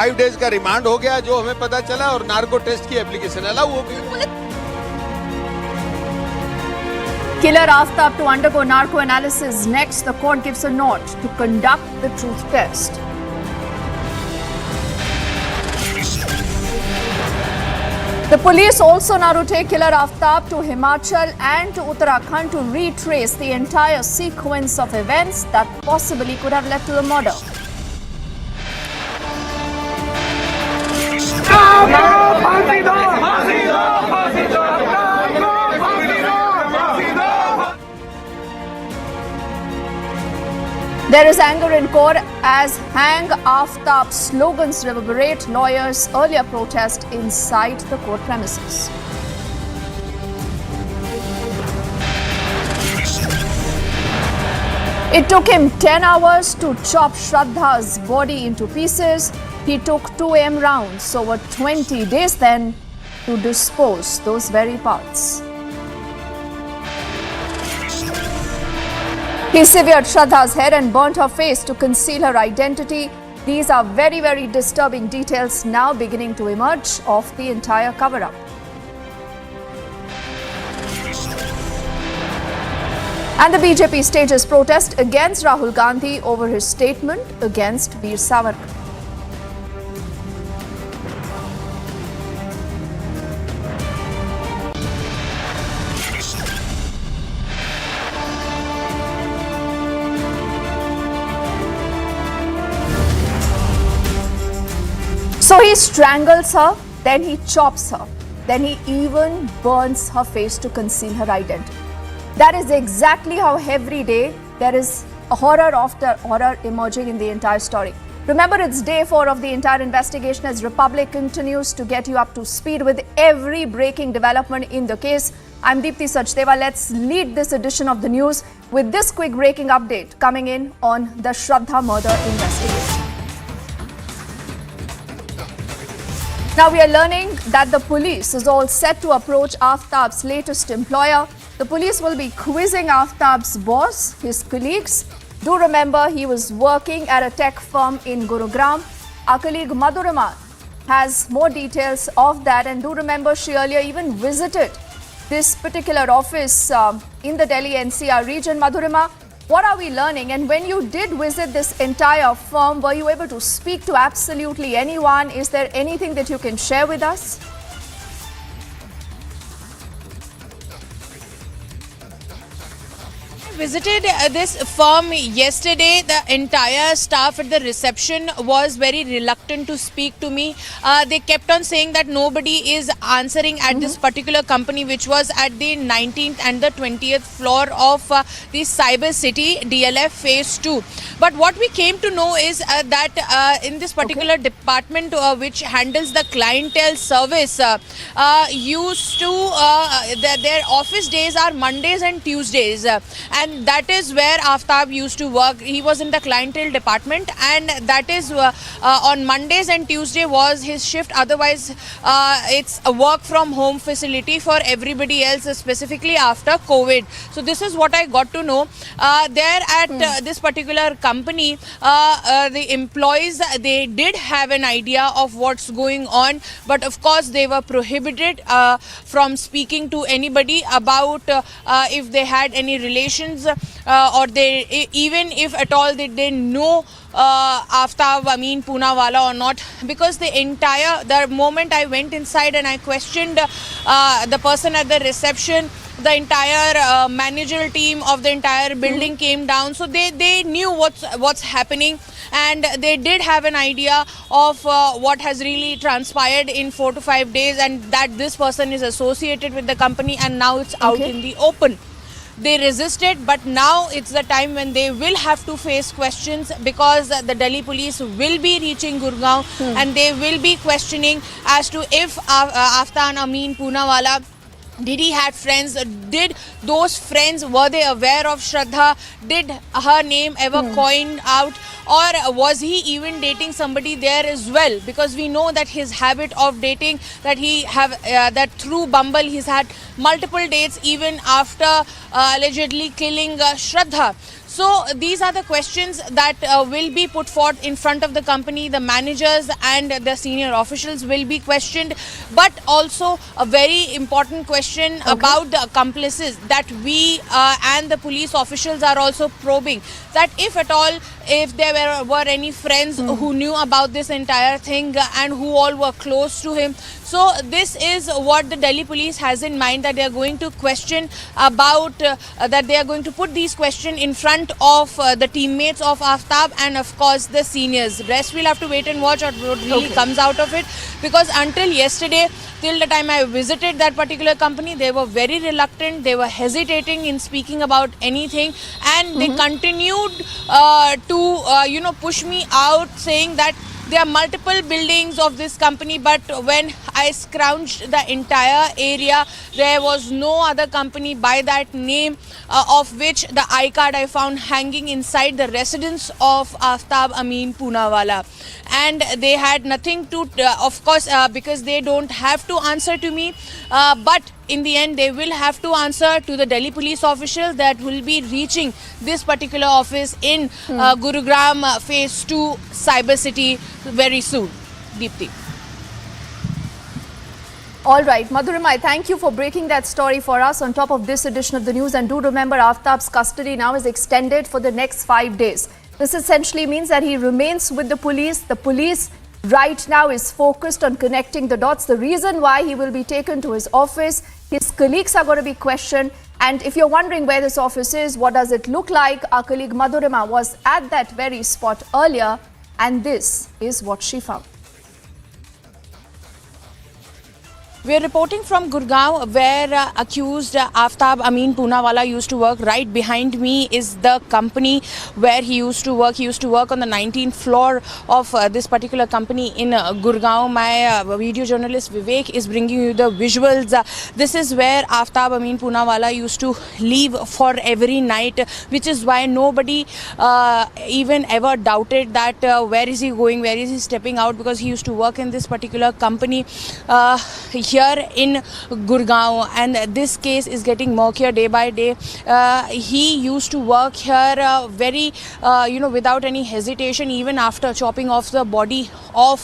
5 days का remand हो गया जो हमें पता चला और नार्को टेस्ट की एप्लीकेशन अलाउ हो गई। Killer Aaftab to undergo narco analysis. Next, the court gives a nod to conduct the truth test. The police also now to take killer Aaftab to Himachal and to Uttarakhand to retrace the entire sequence of events that possibly could have led to the murder. There is anger in court as Hang Aftab slogans reverberate. Lawyers earlier protest inside the court premises. It took him 10 hours to chop Shraddha's body into pieces. He took 2 AM rounds over 20 days then to dispose those very parts. He severed Shraddha's head and burnt her face to conceal her identity. These are very, very disturbing details now beginning to emerge of the entire cover-up. And the BJP stages protest against Rahul Gandhi over his statement against Veer Savarkar. So he strangles her, then he chops her, then he even burns her face to conceal her identity. That is exactly how every day there is a horror after horror emerging in the entire story. Remember, it's day 4 of the entire investigation as Republic continues to get you up to speed with every breaking development in the case. I'm Deepthi Sachdeva. Let's lead this edition of the news with this quick breaking update coming in on the Shraddha murder investigation. Now we are learning that the police is all set to approach Aaftab's latest employer. The police will be quizzing Aaftab's boss, his colleagues. Do remember he was working at a tech firm in Gurugram. Our colleague Madhurima has more details of that, and do remember she earlier even visited this particular office in the Delhi NCR region. Madhurima, what are we learning? And when you did visit this entire firm, were you able to speak to absolutely anyone? Is there anything that you can share with us? Visited this firm yesterday. The entire staff at the reception was very reluctant to speak to me. They kept on saying that nobody is answering at this particular company, which was at the 19th and the 20th floor of the Cyber City DLF Phase 2. But what we came to know is that in this particular department which handles the clientele service, their office days are Mondays and Tuesdays. And that is where Aftab used to work. He was in the clientele department, and that is on Mondays and Tuesday was his shift. Otherwise, it's a work from home facility for everybody else, specifically after COVID. So this is what I got to know. There at this particular company, the employees, they did have an idea of what's going on, but of course they were prohibited from speaking to anybody about if they had any relations or they, even if at all they didn't know Aaftab Poonawala or not, because the moment I went inside and I questioned the person at the reception, the entire managerial team of the entire building came down. So they knew what's happening, and they did have an idea of what has really transpired in 4 to 5 days, and that this person is associated with the company, and now it's out in the open. They resisted, but now it's the time when they will have to face questions, because the Delhi police will be reaching Gurgaon and they will be questioning as to if Aaftab Poonawala, did he had friends? Did those friends, were they aware of Shraddha? Did her name ever coined out? Or was he even dating somebody there as well? Because we know that his habit of dating, that that through Bumble he's had multiple dates even after allegedly killing Shraddha. So So these are the questions that will be put forth in front of the company. The managers and the senior officials will be questioned, but also a very important question about the accomplices that we and the police officials are also probing, that if at all, if there were any friends who knew about this entire thing and who all were close to him. So this is what the Delhi police has in mind, that they are going to question about, that they are going to put these questions in front of the teammates of Aaftab and of course the seniors. Rest we'll have to wait and watch what really comes out of it, because until yesterday, till the time I visited that particular company, they were very reluctant, they were hesitating in speaking about anything, and they continued to push me out, saying that there are multiple buildings of this company, but when I scrounged the entire area, there was no other company by that name, of which the I-card I found hanging inside the residence of Aaftab Amin Poonawala. And they had nothing to, of course, because they don't have to answer to me, but in the end they will have to answer to the Delhi police official that will be reaching this particular office in Gurugram Phase 2 Cyber City very soon. Deepti. All right, Madhurima, thank you for breaking that story for us on top of this edition of the news. And do remember, Aaftab's custody now is extended for the next 5 days. This essentially means that he remains with the police. The police right now is focused on connecting the dots. The reason why he will be taken to his office, his colleagues are going to be questioned. And if you're wondering where this office is, what does it look like, our colleague Madhurima was at that very spot earlier, and this is what she found. We are reporting from Gurgaon, where accused Aaftab Amin Poonawala used to work. Right behind me is the company where he used to work. He used to work on the 19th floor of this particular company in Gurgaon. My video journalist Vivek is bringing you the visuals. This is where Aaftab Amin Poonawala used to leave for every night, which is why nobody even ever doubted that where is he going, where is he stepping out, because he used to work in this particular company here in Gurgaon, and this case is getting murkier day by day. He used to work here very, without any hesitation, even after chopping off the body of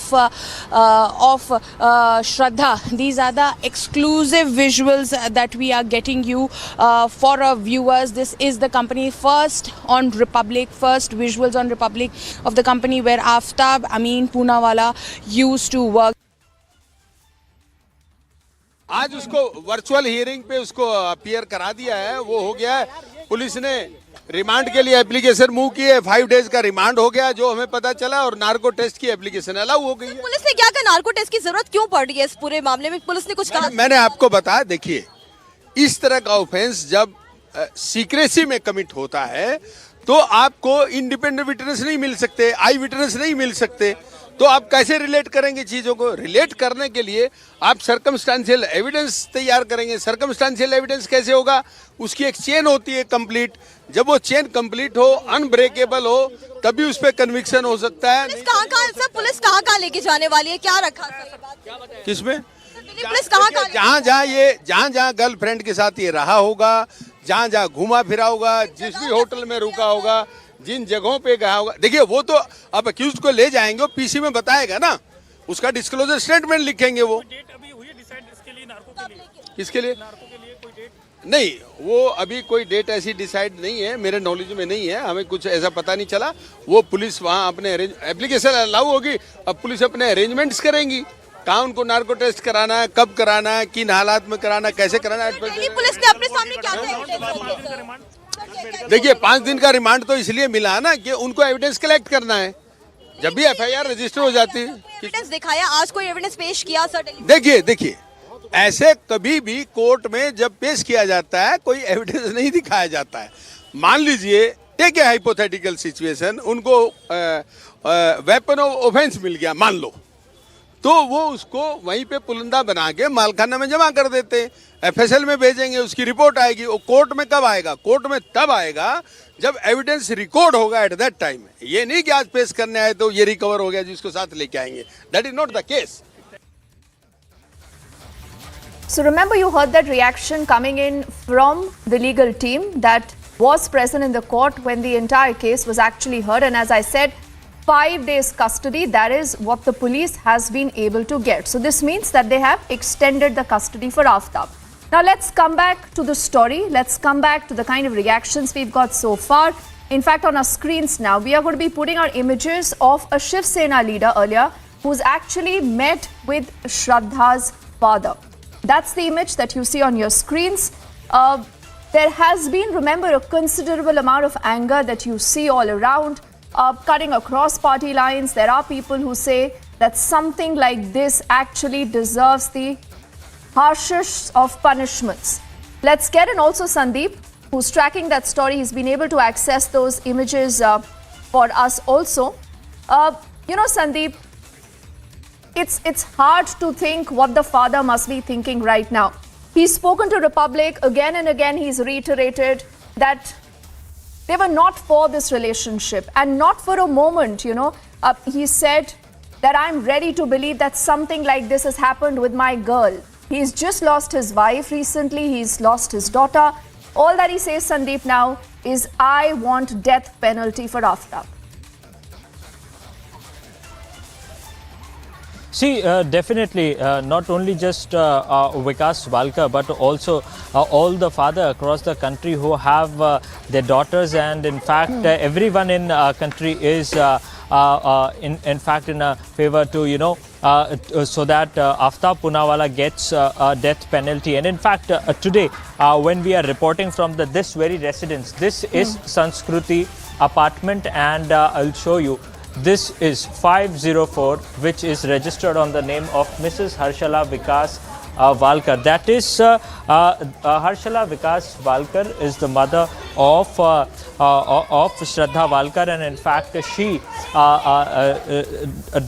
Shraddha. These are the exclusive visuals that we are getting you for our viewers. This is the company first on Republic, first visuals on Republic of the company where Aaftab Amin Poonawala used to work. आज उसको virtual hearing पे उसको appear करा दिया है, वो हो गया है। पुलिस ने रिमांड के लिए एप्लीकेशन मूव की है, 5 डेज का रिमांड हो गया जो हमें पता चला, और नार्को टेस्ट की एप्लीकेशन अलाउ हो गई है। पुलिस ने क्या कहा, नार्को टेस्ट की जरूरत क्यों पड़ रही है इस पूरे मामले में, पुलिस ने कुछ कहा? मैंने आपको बताया, देखिए इस तरह का ऑफेंस जब सीक्रेसी में कमिट होता है तो आपको इंडिपेंडेंट विटनेस नहीं मिल सकते, आई विटनेस नहीं मिल सकते, तो आप कैसे रिलेट करेंगे चीजों को? रिलेट करने के लिए आप सर्कमस्टेंशियल एविडेंस तैयार करेंगे। सर्कमस्टेंशियल एविडेंस कैसे होगा? उसकी एक चेन होती है कंप्लीट, जब वो चेन कंप्लीट हो, अनब्रेकेबल हो, तभी उस पर कन्विक्शन हो सकता है। पुलिस कहाँ लेके जाने वाली है, क्या रखा किसमें? पुलिस कहाँ जहाँ जहाँ गर्लफ्रेंड के साथ ये रहा होगा, जहाँ जहाँ घूमा फिरा होगा, जिस भी होटल में रुका होगा, जिन जगहों पे गया होगा, देखिए वो तो अब अक्यूज्ड को ले जाएंगे, वो पीसी में बताएगा ना, उसका डिस्क्लोजर स्टेटमेंट लिखेंगे। वो डेट अभी हुई है डिसाइड इसके लिए, नार्को के लिए, किसके लिए? नार्को के लिए कोई डेट नहीं, वो अभी कोई डेट ऐसी डिसाइड नहीं है, मेरे नॉलेज में नहीं है, हमें कुछ ऐसा पता नहीं चला। वो पुलिस वहाँ अपने एप्लीकेशन अलाउ होगी, अब पुलिस अपने अरेंजमेंट्स करेंगी, कहाँ उनको नार्को टेस्ट कराना है, कब कराना है, किन हालात में कराना है, कैसे कराना है। पुलिस ने अपने सामने क्या किया? देखिए 5 दिन का रिमांड तो इसलिए मिला ना कि उनको एविडेंस कलेक्ट करना है, जब भी एफआईआर रजिस्टर हो जाती है। एविडेंस दिखाया, आज कोई एविडेंस पेश किया सर? देखिए ऐसे कभी भी कोर्ट में जब पेश किया जाता है कोई एविडेंस नहीं दिखाया जाता है। मान लीजिए, टेक ए हाइपोथेटिकल सिचुएशन, उनको वेपन ऑफ ऑफेंस मिल गया मान लो, तो वो उसको वहीं पे पुलंदा बना के मालखाना में जमा कर देते, एफएसएल में भेजेंगे, उसकी रिपोर्ट आएगी। वो कोर्ट में कब आएगा? कोर्ट में तब आएगा जब एविडेंस रिकॉर्ड होगा एट दैट टाइम। ये नहीं कि आज पेश करने आए तो ये रिकवर हो गया जिसको साथ लेके आएंगे, that is not the case. So remember, you heard that reaction coming in from the legal team that was present in the court when the entire case was actually heard. And as I said, 5 days custody, that is what the police has been able to get. So this means that they have extended the custody for Aaftab. Now let's come back to the story. Let's come back to the kind of reactions we've got so far. In fact, on our screens now, we are going to be putting our images of a Shiv Sena leader earlier who's actually met with Shraddha's father. That's the image that you see on your screens. There has been, remember, a considerable amount of anger that you see all around, cutting across party lines. There are people who say that something like this actually deserves the harshest of punishments. Let's get in also Sandeep, who's tracking that story. He's been able to access those images for us also. Sandeep, it's hard to think what the father must be thinking right now. He's spoken to Republic again and again. He's reiterated that they were not for this relationship, and not for a moment, he said that I'm ready to believe that something like this has happened with my girl. He's just lost his wife recently. He's lost his daughter. All that he says, Sandeep, now is I want death penalty for Aftab. See, definitely, not only just Vikas Savarkar, but also all the father across the country who have their daughters, and in fact, everyone in country is in fact in a favor to, so that Aftab Poonawalla gets a death penalty. And in fact, today, when we are reporting from this very residence, this is Sanskruti apartment, and I'll show you. This is 504, which is registered on the name of Mrs. Harshala Vikas Valkar. That is, Harshala Vikas Valkar is the mother of Shraddha Valkar, and in fact she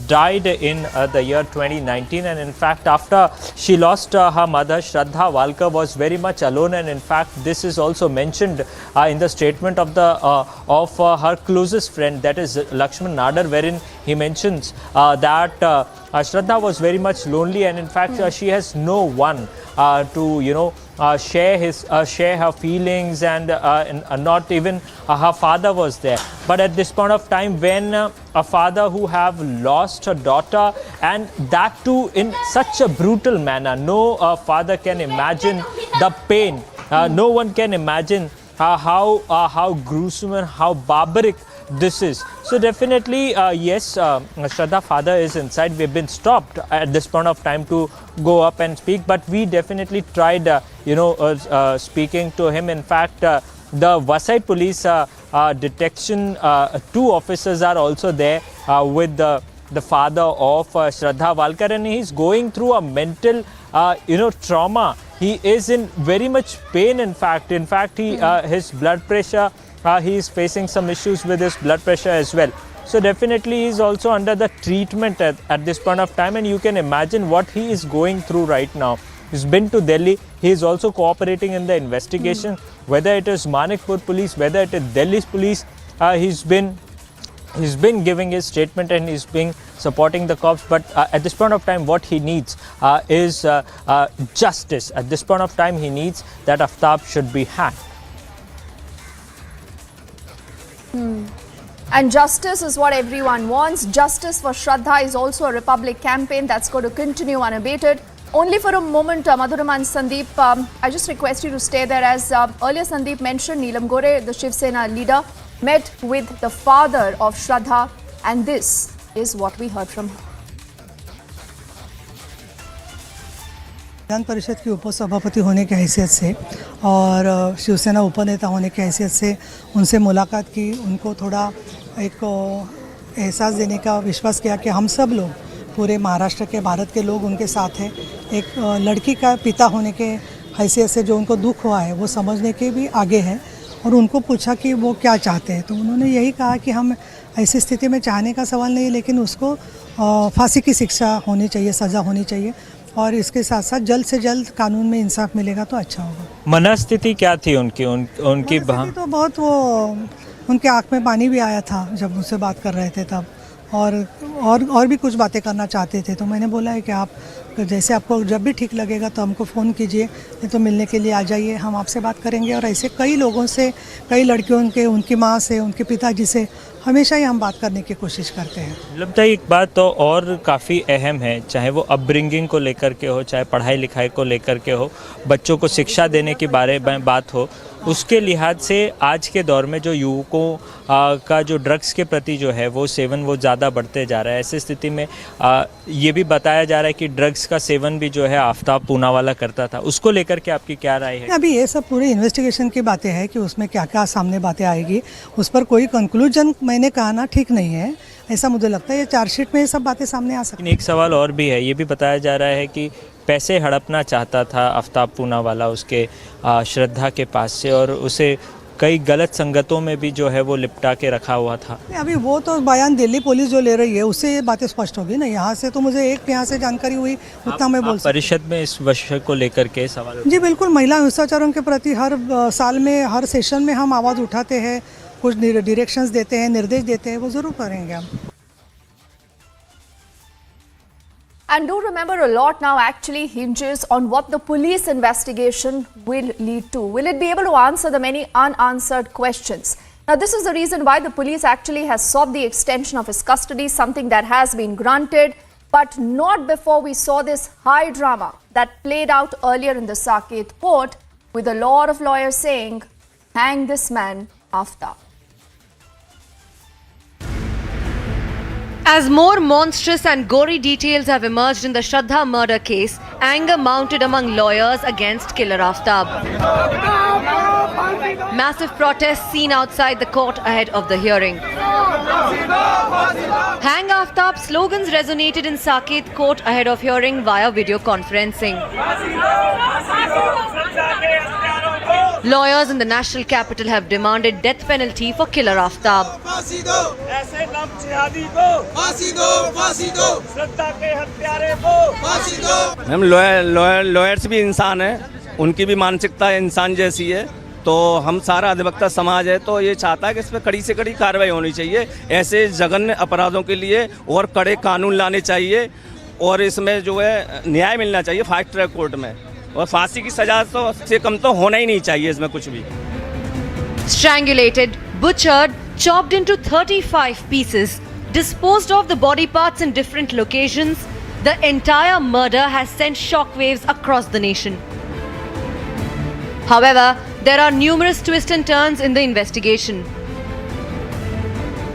died in the year 2019, and in fact after she lost her mother, Shraddha Valkar was very much alone, and in fact this is also mentioned in the statement of her closest friend, that is Lakshman Nadar, wherein he mentions that Shraddha was very much lonely, and in fact she has no one to share her feelings, and not even her father was there. But at this point of time, when a father who have lost a daughter, and that too in such a brutal manner, no father can imagine the pain. No one can imagine how gruesome and how barbaric this is. So definitely, yes, Shraddha father is inside. We've been stopped at this point of time to go up and speak, but we definitely tried, speaking to him. In fact, the Vasai police detection, 2 officers are also there with the father of Shraddha Valkar, and he's going through a mental, trauma. He is in very much pain. In fact, he his blood pressure. He is facing some issues with his blood pressure as well. So definitely he is also under the treatment at this point of time, and you can imagine what he is going through right now. He's been to Delhi. He is also cooperating in the investigation, whether it is Manikpur police, whether it is Delhi's police. He's been giving his statement, and he's been supporting the cops. But at this point of time, what he needs is justice. At this point of time, he needs that Aftab should be hanged. And justice is what everyone wants. Justice for Shraddha is also a Republic campaign that's going to continue unabated. Only for a moment, Madhuram and Sandeep, I just request you to stay there. As earlier Sandeep mentioned, Neelam Gore, the Shiv Sena leader, met with the father of Shraddha, and this is what we heard from her. Vidhan Parishad की उपसभापति होने की हैसियत से और शिवसेना उपनेता होने की हैसियत से उनसे मुलाकात की, उनको थोड़ा एक एहसास देने का विश्वास किया कि हम सब लोग, पूरे महाराष्ट्र के, भारत के लोग उनके साथ हैं। एक लड़की का पिता होने के हैसियत से जो उनको दुख हुआ है वो समझने के भी आगे हैं, और उनको पूछा कि वो क्या चाहते हैं, तो उन्होंने यही कहा कि हम ऐसी स्थिति में चाहने का सवाल नहीं, लेकिन उसको फांसी की शिक्षा होनी चाहिए, सज़ा होनी चाहिए, और इसके साथ साथ जल्द से जल्द कानून में इंसाफ मिलेगा तो अच्छा होगा। मनस्थिति क्या थी उनकी? तो बहुत, वो उनके आँख में पानी भी आया था जब उनसे बात कर रहे थे तब, और और भी कुछ बातें करना चाहते थे, तो मैंने बोला है कि आप जैसे आपको जब भी ठीक लगेगा तो हमको फ़ोन कीजिए, नहीं तो मिलने के लिए आ जाइए, हम आपसे बात करेंगे। और ऐसे कई लोगों से, कई लड़कियों के, उनकी माँ से, उनके पिताजी से हमेशा ही हम बात करने की कोशिश करते हैं। लगता है एक बात तो और काफ़ी अहम है, चाहे वो अपब्रिंगिंग को लेकर के हो, चाहे पढ़ाई लिखाई को लेकर के हो, बच्चों को शिक्षा देने के बारे में बात हो, उसके लिहाज से आज के दौर में जो युवकों का जो ड्रग्स के प्रति जो है वो सेवन वो ज़्यादा बढ़ते जा रहा है। ऐसी स्थिति में ये भी बताया जा रहा है कि ड्रग्स का सेवन भी जो है आफ्ताब पूनावाला करता था, उसको लेकर के आपकी क्या राय है? अभी ये सब पूरी इन्वेस्टिगेशन की बातें हैं कि उसमें क्या क्या सामने बातें आएगी, उस पर कोई कंक्लूजन मैंने कहा ना ठीक नहीं है, ऐसा मुझे लगता है। ये चार्जशीट में ये सब बातें सामने आ सकती हैं। एक सवाल और भी है, ये भी बताया जा रहा है कि पैसे हड़पना चाहता था आफ्ताब पूनावाला उसके श्रद्धा के पास से, और उसे कई गलत संगतों में भी जो है वो लिपटा के रखा हुआ था। अभी वो तो बयान दिल्ली पुलिस जो ले रही है उससे ये बातें स्पष्ट होगी ना। यहाँ से तो मुझे यहाँ से जानकारी हुई उतना मैं बोल सकती। परिषद में इस विषय को लेकर के सवाल जी बिल्कुल, महिला हिंसाचारों के प्रति हर साल में, हर सेशन में हम आवाज़ उठाते हैं, कुछ डायरेक्शंस देते हैं, निर्देश देते हैं, वो ज़रूर करेंगे हम। And do remember, a lot now actually hinges on what the police investigation will lead to. Will it be able to answer the many unanswered questions? Now, this is the reason why the police actually has sought the extension of his custody, something that has been granted, but not before we saw this high drama that played out earlier in the Saket court, with a lot of lawyers saying, hang this man, Aftab. As more monstrous and gory details have emerged in the Shraddha murder case, anger mounted among lawyers against killer Aftab. Massive protests seen outside the court ahead of the hearing. Hang Aftab slogans resonated in Saket court ahead of hearing via video conferencing. Lawyers in the national capital have demanded death penalty for killer Aftab. हम lawyers भी इंसान हैं, उनकी भी मानसिकता इंसान जैसी है, तो हम सारा अधिवक्ता समाज है तो ये चाहता है कि इस पर कड़ी से कड़ी कार्रवाई होनी चाहिए। ऐसे जघन्य अपराधों के लिए और कड़े कानून लाने चाहिए, और इसमें जो है न्याय मिलना चाहिए फास्ट ट्रैक कोर्ट में, और फांसी की सजा तो से कम तो होना ही नहीं चाहिए इसमें कुछ भी। Strangulated, butchered, chopped into 35 pieces, disposed of the body parts in different locations, the entire murder has sent shockwaves across the nation. However, there are numerous twists and turns in the investigation.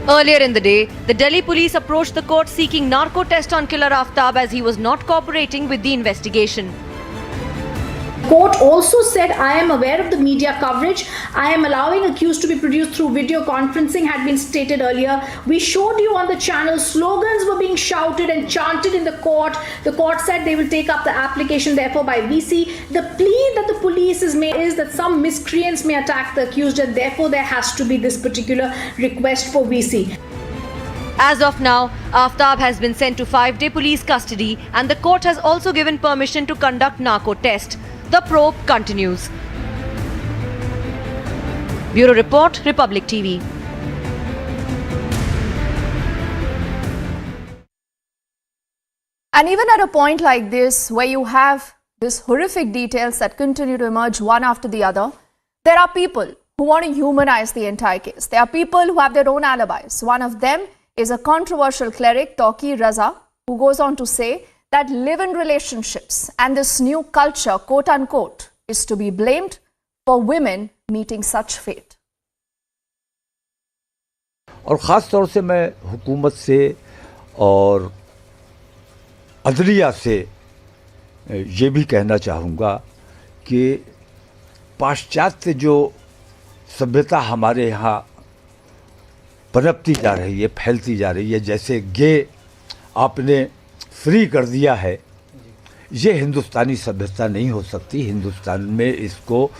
Earlier in the day, the Delhi police approached the court seeking narco test on killer Aftab as he was not cooperating with the investigation. Court also said, I am aware of the media coverage. I am allowing accused to be produced through video conferencing had been stated earlier. We showed you on the channel, slogans were being shouted and chanted in the court. The court said they will take up the application therefore by VC. The plea that the police has made is that some miscreants may attack the accused, and therefore there has to be this particular request for VC. As of now, Aftab has been sent to 5-day police custody, and the court has also given permission to conduct narco test. The probe continues. Bureau Report, Republic TV. And even at a point like this, where you have these horrific details that continue to emerge one after the other, there are people who want to humanize the entire case. There are people who have their own alibis. One of them is a controversial cleric, Tauqi Raza, who goes on to say that live-in relationships and this new culture, quote-unquote, is to be blamed for women meeting such fate. और ख़ास तौर से मैं हुकूमत से और अदलिया से ये भी कहना चाहूँगा कि पाश्चात्य जो सभ्यता हमारे यहाँ पनपती जा रही है, फैलती जा रही है, जैसे गे आपने फ्री कर दिया है, ये हिंदुस्तानी सभ्यता नहीं हो सकती। हिंदुस्तान में इसको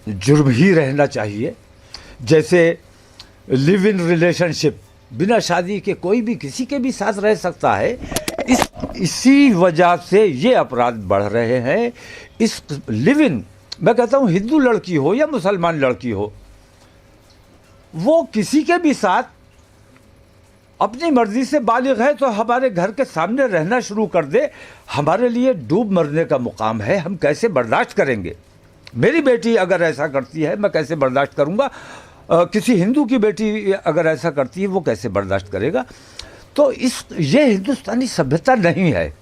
जुर्म ही रहना चाहिए। जैसे लिव इन रिलेशनशिप, बिना शादी के कोई भी किसी के भी साथ रह सकता है, इसी वजह से ये अपराध बढ़ रहे हैं। इस लिव इन, मैं कहता हूँ हिंदू लड़की हो या मुसलमान लड़की हो, वो किसी के भी साथ अपनी मर्जी से बालिग है तो हमारे घर के सामने रहना शुरू कर दे, हमारे लिए डूब मरने का मुकाम है, हम कैसे बर्दाश्त करेंगे? मेरी बेटी अगर ऐसा करती है मैं कैसे बर्दाश्त करूंगा? किसी हिंदू की बेटी अगर ऐसा करती है वो कैसे बर्दाश्त करेगा? तो ये हिंदुस्तानी सभ्यता नहीं है।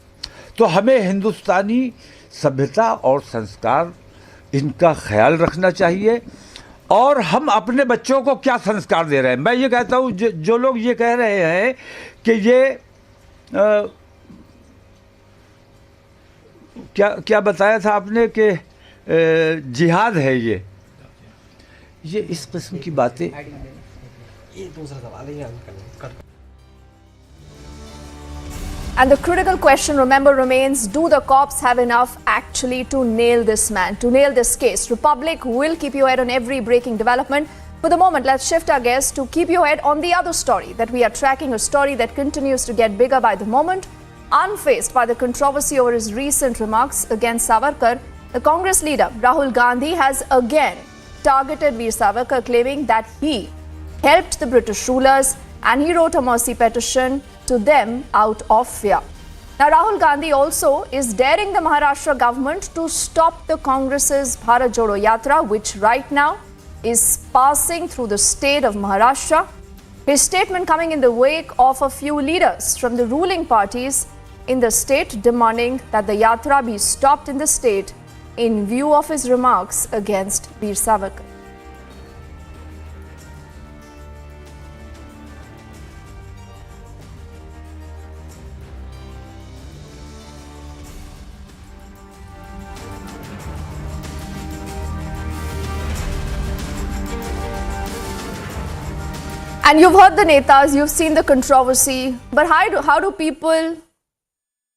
तो हमें हिंदुस्तानी सभ्यता और संस्कार इनका ख्याल रखना चाहिए। और हम अपने बच्चों को क्या संस्कार दे रहे हैं? मैं ये कहता हूँ जो लोग ये कह रहे हैं कि ये क्या बताया था आपने कि जिहाद है, ये इस किस्म की बातें, ये दूसरा सवाल है। And the critical question, remember, remains, do the cops have enough actually to nail this man, to nail this case? Republic will keep you ahead on every breaking development. For the moment, let's shift our guests to keep you ahead on the other story that we are tracking, a story that continues to get bigger by the moment. Unfazed by the controversy over his recent remarks against Savarkar, the Congress leader Rahul Gandhi has again targeted Veer Savarkar, claiming that he helped the British rulers and he wrote a mercy petition to them out of fear. Now, Rahul Gandhi also is daring the Maharashtra government to stop the Congress's Bharat Jodo Yatra, which right now is passing through the state of Maharashtra. His statement coming in the wake of a few leaders from the ruling parties in the state demanding that the Yatra be stopped in the state in view of his remarks against Veer Savarkar. And you've heard the netas, you've seen the controversy, but how do people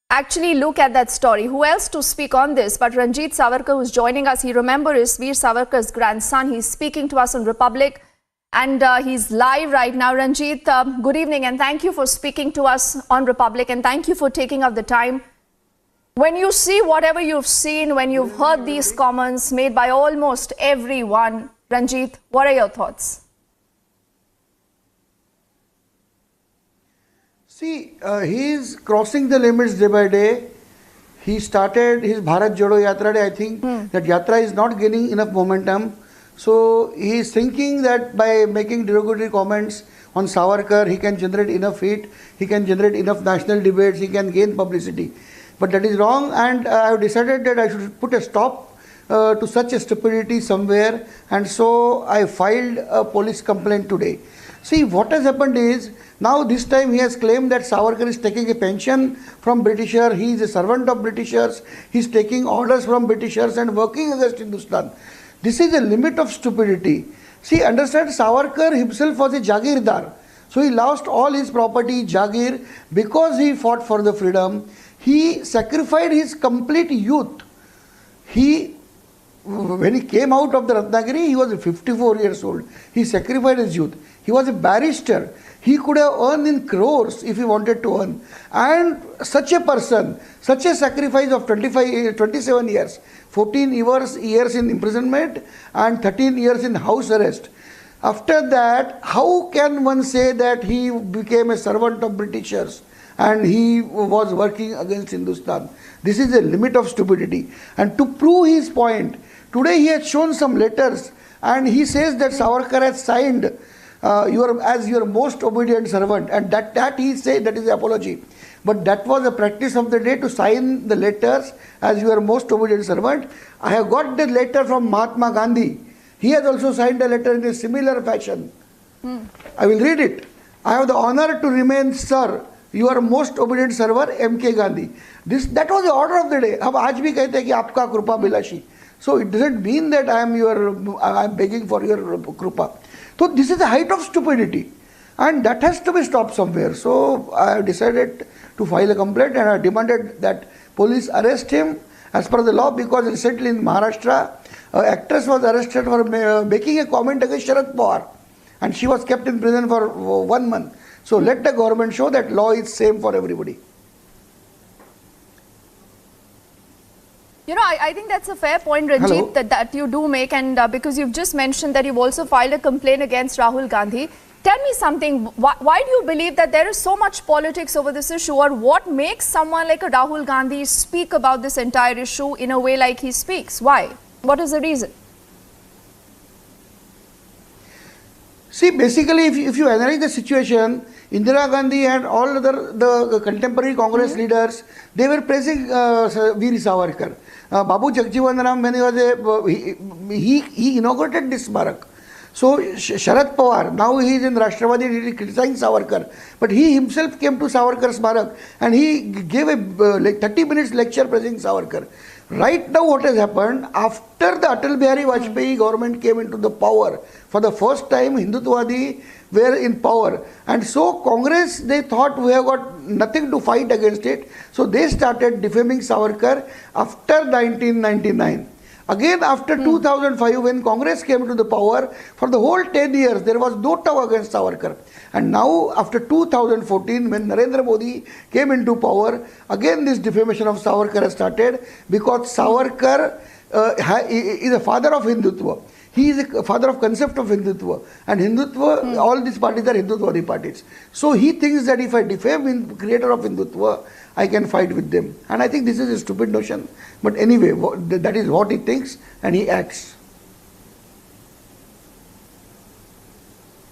actually look at that story? Who else to speak on this but Ranjit Savarkar, who's joining us? He, remember, is Veer Savarkar's grandson. He's speaking to us on Republic and he's live right now. Ranjit, good evening and thank you for speaking to us on Republic and thank you for taking up the time. When you see whatever you've seen, when you've heard these comments made by almost everyone, Ranjit, what are your thoughts? See, he is crossing the limits day by day. He started his Bharat Jodo Yatra Day. I think that Yatra is not gaining enough momentum. So he is thinking that by making derogatory comments on Savarkar, he can generate enough heat, he can generate enough national debates, he can gain publicity. But that is wrong, and I have decided that I should put a stop to such a stupidity somewhere, and so I filed a police complaint today. See, what has happened is, now this time he has claimed that Savarkar is taking a pension from Britishers, he is a servant of Britishers, he is taking orders from Britishers and working against Hindustan. This is a limit of stupidity. See, understand, Savarkar himself was a Jagirdar. So he lost all his property, Jagir, because he fought for the freedom. He sacrificed his complete youth. When he came out of the Ratnagiri, he was 54 years old. He sacrificed his youth. He was a barrister. He could have earned in crores if he wanted to earn. And such a person, such a sacrifice of 27 years, 14 years in imprisonment and 13 years in house arrest. After that, how can one say that he became a servant of Britishers and he was working against Hindustan? This is a limit of stupidity. And to prove his point, today he has shown some letters and he says that Savarkar has signed as your most obedient servant, and that he said that is the apology. But that was a practice of the day to sign the letters as your most obedient servant. I have got the letter from Mahatma Gandhi. He has also signed a letter in a similar fashion. I will read it. I have the honor to remain, sir, your most obedient servant, M.K. Gandhi. That was the order of the day. अब आज भी कहते हैं कि आपका कृपा बिलाशी. So it doesn't mean that I am begging for your krupa. So this is the height of stupidity, and that has to be stopped somewhere. So I have decided to file a complaint and I demanded that police arrest him as per the law, because recently in Maharashtra, an actress was arrested for making a comment against Sharad Pawar and she was kept in prison for 1 month. So let the government show that law is same for everybody. You know, I think that's a fair point, Ranjit, that you do make, and because you've just mentioned that you've also filed a complaint against Rahul Gandhi. Tell me something. Why do you believe that there is so much politics over this issue, or what makes someone like a Rahul Gandhi speak about this entire issue in a way like he speaks? Why? What is the reason? See, basically, if you analyze the situation, Indira Gandhi and all the contemporary Congress leaders, they were praising Veer Savarkar. Babu Jagjivan Ram, when he was he inaugurated this smarak. So Sharad Pawar, now he is in Rashtravari, he is criticizing Savarkar, but he himself came to Savarkar smarak and he gave a 30 minutes lecture praising Savarkar. Right now what has happened, after the Atal Bihari Vajpayee government came into the power, for the first time Hindutwadi were in power, and so Congress, they thought we have got nothing to fight against it, so they started defaming Savarkar after 1999. Again after 2005, when Congress came to the power, for the whole 10 years there was no talk against Savarkar. And now after 2014, when Narendra Modi came into power, again this defamation of Savarkar has started, because Savarkar is a father of Hindutva. He is a father of concept of Hindutva, and Hindutva, all these parties are Hindutvadi parties. So he thinks that if I defame the creator of Hindutva, I can fight with them. And I think this is a stupid notion. But anyway, that is what he thinks and he acts.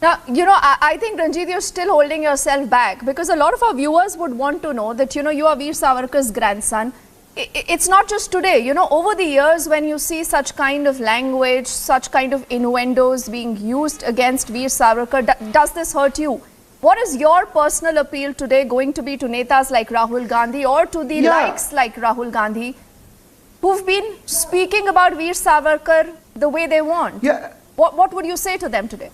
Now, I think, Ranjit, you're still holding yourself back, because a lot of our viewers would want to know that, you are Veer Savarkar's grandson. It's not just today, over the years when you see such kind of language, such kind of innuendos being used against Veer Savarkar, does this hurt you? What is your personal appeal today going to be to netas like Rahul Gandhi or to the likes like Rahul Gandhi who've been speaking about Veer Savarkar the way they want? Yeah. What would you say to them today?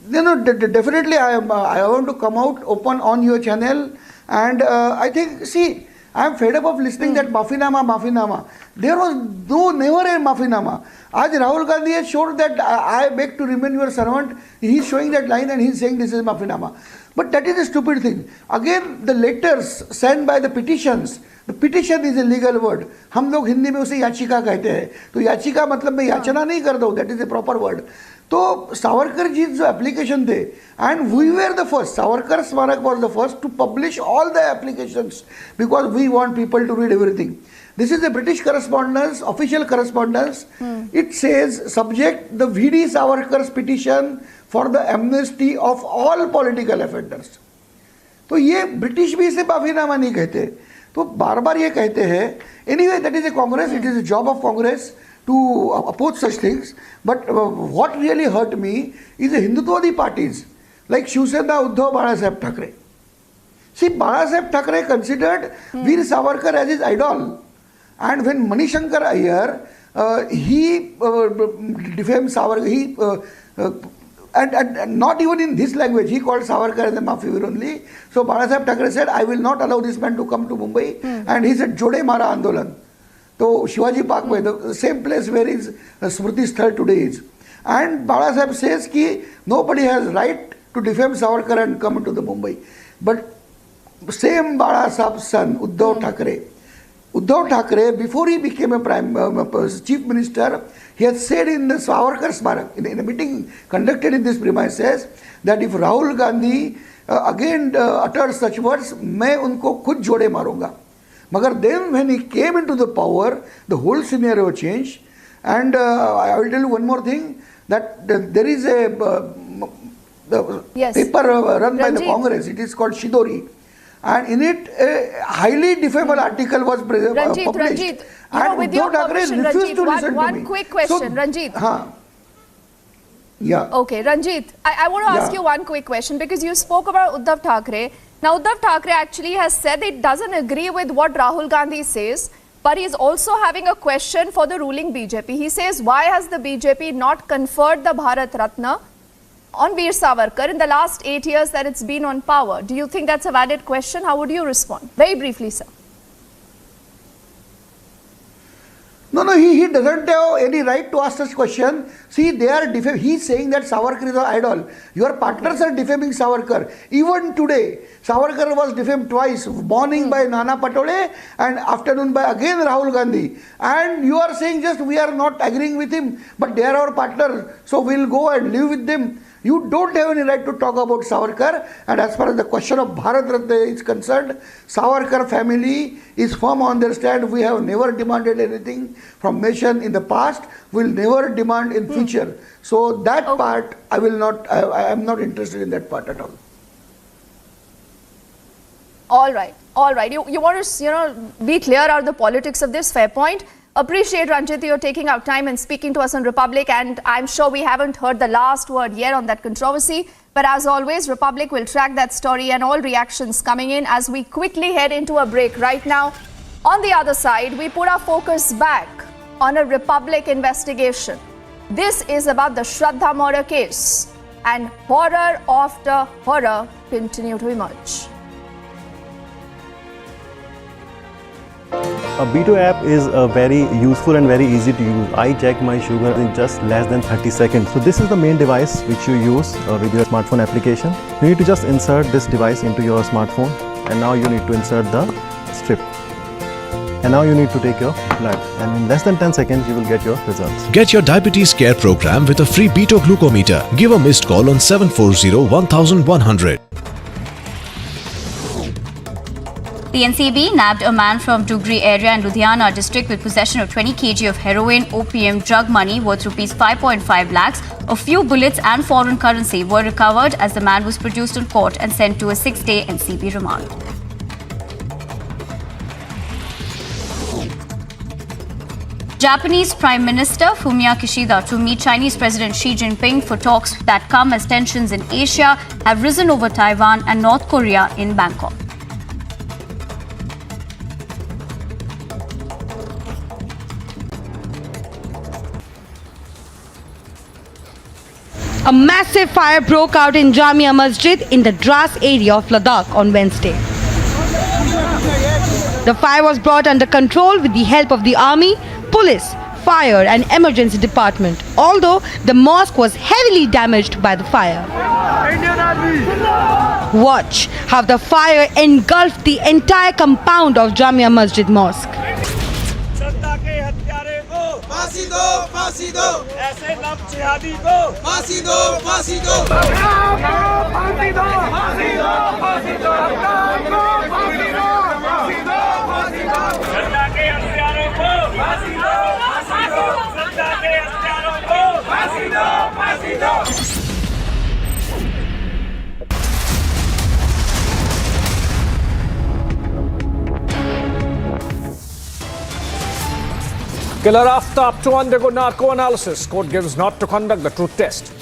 Definitely I want to come out open on your channel, and I think, see, I am fed up of listening that Maafinama. There was never a Maafinama. As Rahul Gandhi has shown that I beg to remain your servant, he is showing that line and he is saying this is Maafinama. But that is a stupid thing. Again, the letters sent by the petitions, the petition is a legal word. हम लोग हिंदी में उसे याचिका कहते हैं. तो याचिका मतलब मैं याचना नहीं कर दूँ, that is a proper word. तो सावरकर जी जो एप्लीकेशन थे, and we were the first, Savarkar Smarak was the first to publish all the applications, because we want people to read everything. This is a British correspondence, official correspondence. It says, subject the V.D. Savarkar's petition for the amnesty of all political offenders. तो ये British भी इसे माफीनामा नहीं कहते, तो बार बार ये कहते हैं. Anyway, that is a Congress, it is a job of Congress to oppose such things. But what really hurt me is the Hindutvadi parties like Shiv Sena, Uddhav, Bala Thackeray. See, Bala Thackeray considered Veer Savarkar as his idol. And when Manishankar Iyer, he defamed Savarkar, and not even in this language, he called Savarkar as a Mafiveer only. So Bala Thackeray said, I will not allow this man to come to Mumbai. And he said, Jode Mara Andolan. So Shivaji Park, the same place where his Smriti Sthal today is. And Bala Saheb says that nobody has right to defame Savarkar and come to the Mumbai. But same Bala Saheb's son, Uddhav Thackeray, before he became a chief minister, he had said in the Savarkar Smarak, in a meeting conducted in this premises, that if Rahul Gandhi again utters such words, मैं उनको खुद जोड़े मारूंगा. But then when he came into the power, the whole scenario changed. And I will tell you one more thing, that there is a paper run by the Congress, it is called Shidori. And in it, a highly defamable article was published. Ranjit, and with your permission, Ranjit, one quick question, so, Ranjit. Yeah. Okay, Ranjit, I want to ask you one quick question, because you spoke about Uddhav Thackeray. Now, Uddhav Thackeray actually has said it doesn't agree with what Rahul Gandhi says, but he is also having a question for the ruling BJP. He says, why has the BJP not conferred the Bharat Ratna on Veer Savarkar in the last 8 years that it's been on power? Do you think that's a valid question? How would you respond? Very briefly, sir. No, he doesn't have any right to ask such question. See, they are he's saying that Savarkar is an idol. Your partners are defaming Savarkar. Even today, Savarkar was defamed twice. Morning by Nana Patole and afternoon by again Rahul Gandhi. And you are saying just we are not agreeing with him, but they are our partners. So we'll go and live with them. You don't have any right to talk about Savarkar. And as far as the question of Bharat Ratna is concerned, Savarkar family is firm on their stand. We have never demanded anything from nation in the past. We'll never demand in future. So that part, I am not interested in that part at all. All right. You want to, be clear out the politics of this. Fair point. Appreciate, Ranjit, you're taking out time and speaking to us on Republic, and I'm sure we haven't heard the last word yet on that controversy. But as always, Republic will track that story and all reactions coming in as we quickly head into a break. Right now, on the other side, we put our focus back on a Republic investigation. This is about the Shraddha murder case, and horror after horror continue to emerge. A B2 app is very useful and very easy to use. I check my sugar in just less than 30 seconds. So this is the main device which you use with your smartphone application. You need to just insert this device into your smartphone, and now you need to insert the strip. And now you need to take your blood, and in less than 10 seconds you will get your results. Get your diabetes care program with a free Beto glucometer. Give a missed call on 740-1100. The NCB nabbed a man from Dugri area in Ludhiana district with possession of 20 kg of heroin, opium, drug money worth rupees 5.5 lakhs. A few bullets and foreign currency were recovered as the man was produced in court and sent to a 6-day NCB remand. Japanese Prime Minister Fumio Kishida to meet Chinese President Xi Jinping for talks that come as tensions in Asia have risen over Taiwan and North Korea in Bangkok. A massive fire broke out in Jamia Masjid in the Dras area of Ladakh on Wednesday. The fire was brought under control with the help of the army, police, fire and emergency department, although the mosque was heavily damaged by the fire. Watch how the fire engulfed the entire compound of Jamia Masjid Mosque. फांसी दो फांसी दो ऐसे नव जिहादी को फांसी दो फांसी दो फांसी दो फांसी दो फांसी दो फांसी दो फांसी दो फांसी दो सत्ता के हत्यारों को फांसी दो फांसी दो सत्ता के हत्यारों को फांसी दो फांसी दो Killer Aftab to undergo narco analysis. Court gives not to conduct the truth test.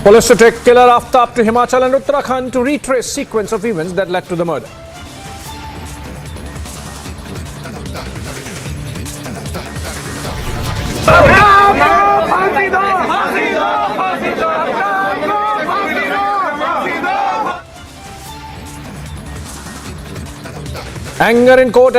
Police to take killer Aftab to Himachal and Uttarakhand to retrace sequence of events that led to the murder. Anger in court.